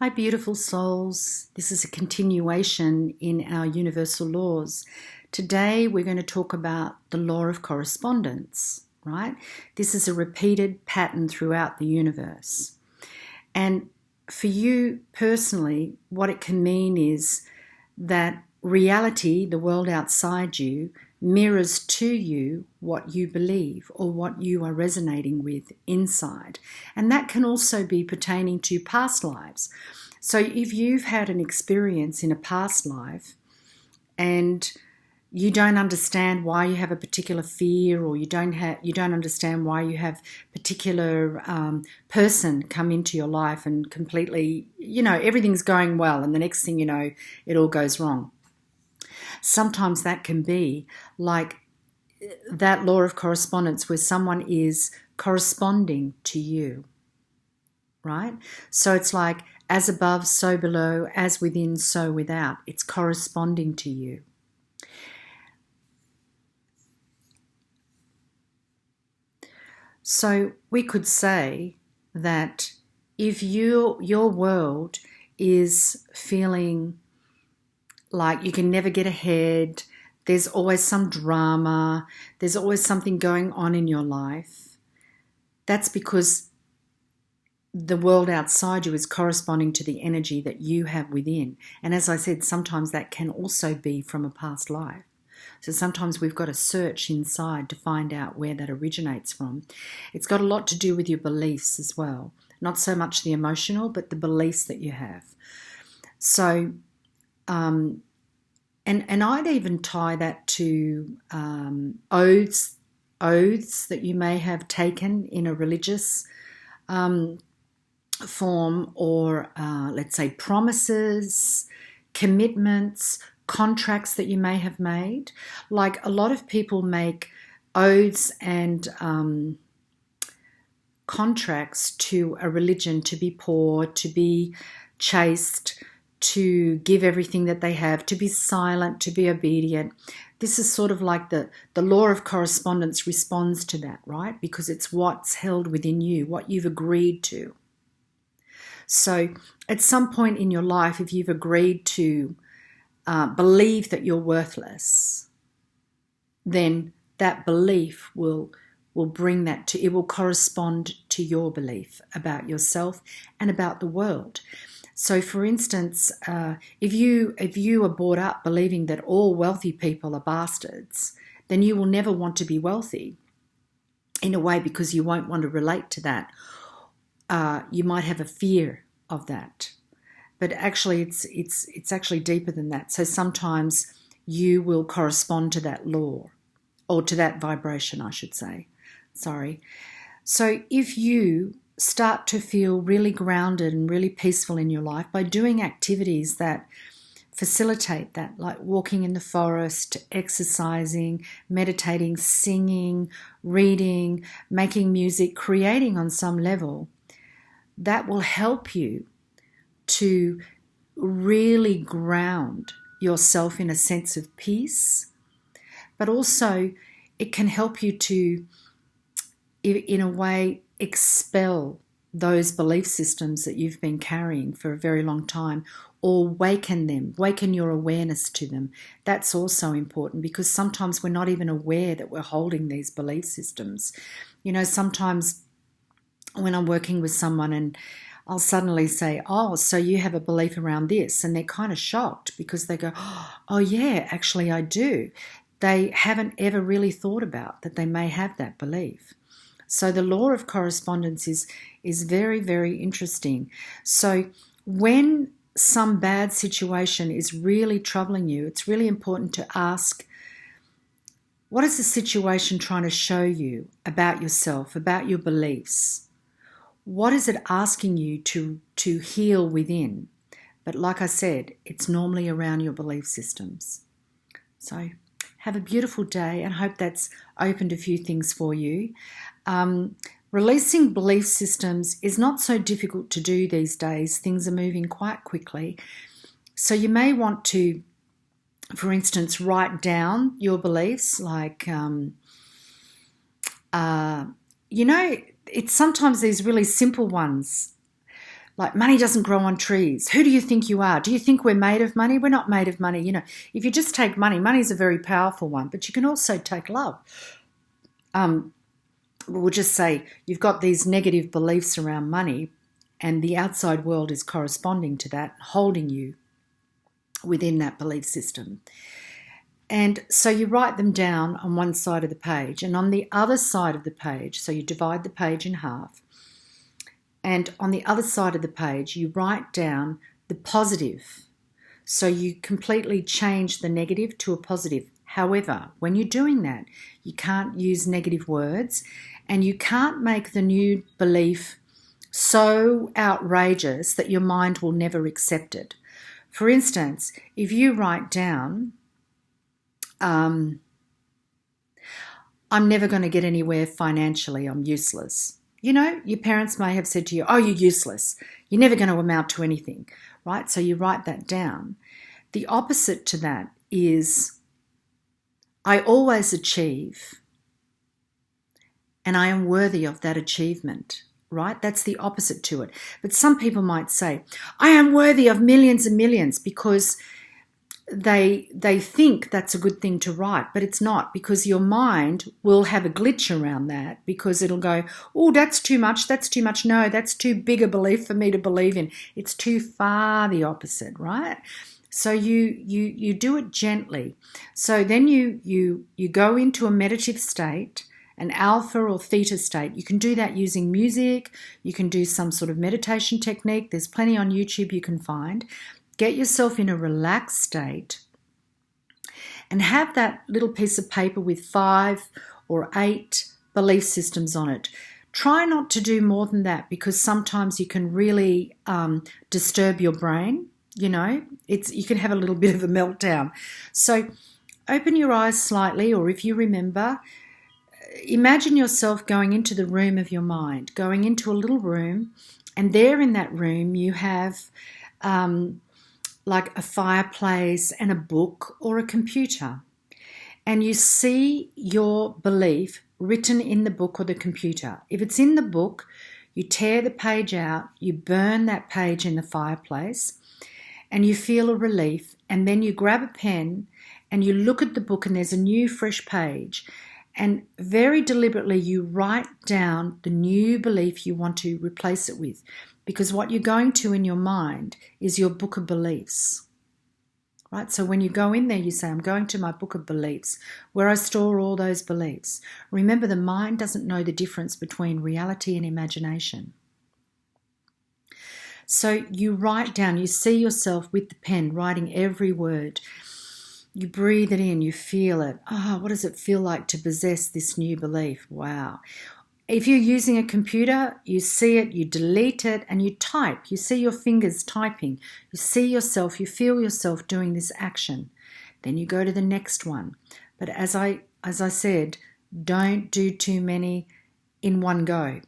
Hi, beautiful souls. This is a continuation in our universal laws. Today, we're going to talk about the law of correspondence, right? This is a repeated pattern throughout the universe. And for you personally, what it can mean is that reality, the world outside you, mirrors to you what you believe or what you are resonating with inside. And that can also be pertaining to past lives. So if you've had an experience in a past life and you don't understand why you have a particular fear, or you don't understand why you have a particular person come into your life and completely, everything's going well, and the next thing you know, it all goes wrong. Sometimes that can be like that law of correspondence where someone is corresponding to you, right? So it's like as above, so below, as within, so without. It's corresponding to you. So we could say that if your world is feeling like you can never get ahead, there's always some drama, there's always something going on in your life, that's because the world outside you is corresponding to the energy that you have within. And as I said, sometimes that can also be from a past life. So sometimes we've got to search inside to find out where that originates from. It's got a lot to do with your beliefs as well. Not so much the emotional, but the beliefs that you have. So, and I'd even tie that to oaths that you may have taken in a religious form, or let's say promises, commitments, contracts that you may have made. Like a lot of people make oaths and contracts to a religion to be poor, to be chaste, to give everything that they have, to be silent, to be obedient. This is sort of like the law of correspondence responds to that, right? Because it's what's held within you, what you've agreed to. So at some point in your life, if you've agreed to believe that you're worthless, then that belief will bring that to, it will correspond to your belief about yourself and about the world. So for instance, if you are brought up believing that all wealthy people are bastards, then you will never want to be wealthy in a way, because you won't want to relate to that. You might have a fear of that. But actually it's actually deeper than that. So sometimes you will correspond to that law, or to that vibration, I should say. Sorry. So if you start to feel really grounded and really peaceful in your life by doing activities that facilitate that, like walking in the forest, exercising, meditating, singing, reading, making music, creating on some level, that will help you to really ground yourself in a sense of peace. But also it can help you to, in a way, expel those belief systems that you've been carrying for a very long time, or waken your awareness to them. That's also important, because sometimes we're not even aware that we're holding these belief systems. Sometimes when I'm working with someone and I'll suddenly say, oh, so you have a belief around this, and they're kind of shocked because they go, oh yeah, actually I do. They haven't ever really thought about that they may have that belief. So the law of correspondence is very, very interesting. So when some bad situation is really troubling you, it's really important to ask, what is the situation trying to show you about yourself, about your beliefs? What is it asking you to heal within? But like I said, it's normally around your belief systems. So have a beautiful day, and hope that's opened a few things for you. Releasing belief systems is not so difficult to do these days. Things are moving quite quickly. So you may want to, for instance, write down your beliefs, like, it's sometimes these really simple ones. Like, money doesn't grow on trees. Who do you think you are? Do you think we're made of money? We're not made of money. You know, if you just take money, money's a very powerful one, but you can also take love. We'll just say you've got these negative beliefs around money, and the outside world is corresponding to that, holding you within that belief system. And so you write them down on one side of the page, and on the other side of the page, so you divide the page in half, and on the other side of the page, you write down the positive. So you completely change the negative to a positive. However, when you're doing that, you can't use negative words, and you can't make the new belief so outrageous that your mind will never accept it. For instance, if you write down, I'm never going to get anywhere financially, I'm useless. You know, your parents may have said to you, oh, you're useless. You're never going to amount to anything, right? So you write that down. The opposite to that is, I always achieve, and I am worthy of that achievement, right? That's the opposite to it. But some people might say, I am worthy of millions and millions, because they think that's a good thing to write, but it's not, because your mind will have a glitch around that, because it'll go, oh, that's too much. No, that's too big a belief for me to believe in. It's too far the opposite, right? So you do it gently. So then you go into a meditative state, an alpha or theta state. You can do that using music. You can do some sort of meditation technique. There's plenty on YouTube you can find. Get yourself in a relaxed state and have that little piece of paper with 5 or 8 belief systems on it. Try not to do more than that, because sometimes you can really disturb your brain. You know, you can have a little bit of a meltdown. So open your eyes slightly, or if you remember, imagine yourself going into the room of your mind, going into a little room, and there in that room you have like a fireplace and a book or a computer. And you see your belief written in the book or the computer. If it's in the book, you tear the page out, you burn that page in the fireplace, and you feel a relief. And then you grab a pen and you look at the book, and there's a new fresh page. And very deliberately you write down the new belief you want to replace it with. Because what you're going to in your mind is your book of beliefs, right? So when you go in there, you say, I'm going to my book of beliefs, where I store all those beliefs. Remember, the mind doesn't know the difference between reality and imagination. So you write down, you see yourself with the pen writing every word. You breathe it in, you feel it. Oh, what does it feel like to possess this new belief? Wow. If you're using a computer, you see it, you delete it, and you type. You see your fingers typing. You see yourself, you feel yourself doing this action. Then you go to the next one. But as I said, don't do too many in one go,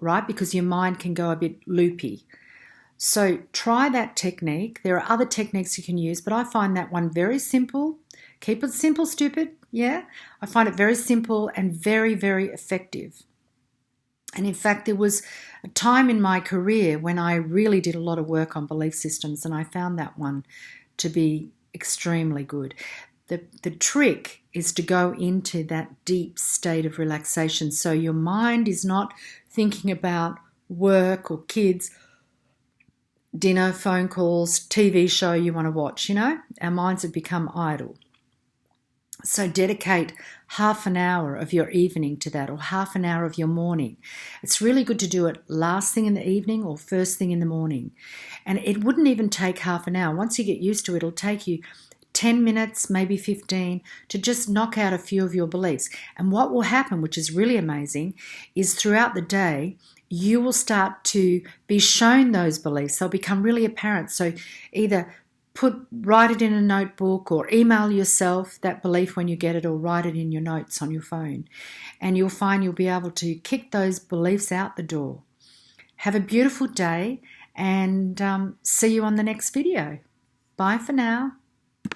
right? Because your mind can go a bit loopy. So try that technique. There are other techniques you can use, but I find that one very simple. Keep it simple, stupid. Yeah, I find it very simple and very, very effective. And in fact, there was a time in my career when I really did a lot of work on belief systems, and I found that one to be extremely good. The trick is to go into that deep state of relaxation, so your mind is not thinking about work or kids, dinner, phone calls, TV show you want to watch. You know, our minds have become idle. So dedicate half an hour of your evening to that, or half an hour of your morning. It's really good to do it last thing in the evening or first thing in the morning. And it wouldn't even take half an hour. Once you get used to it, it'll take you 10 minutes, maybe 15, to just knock out a few of your beliefs. And what will happen, which is really amazing, is throughout the day, you will start to be shown those beliefs. They'll become really apparent. So either write it in a notebook, or email yourself that belief when you get it, or write it in your notes on your phone. And you'll find you'll be able to kick those beliefs out the door. Have a beautiful day, and see you on the next video. Bye for now.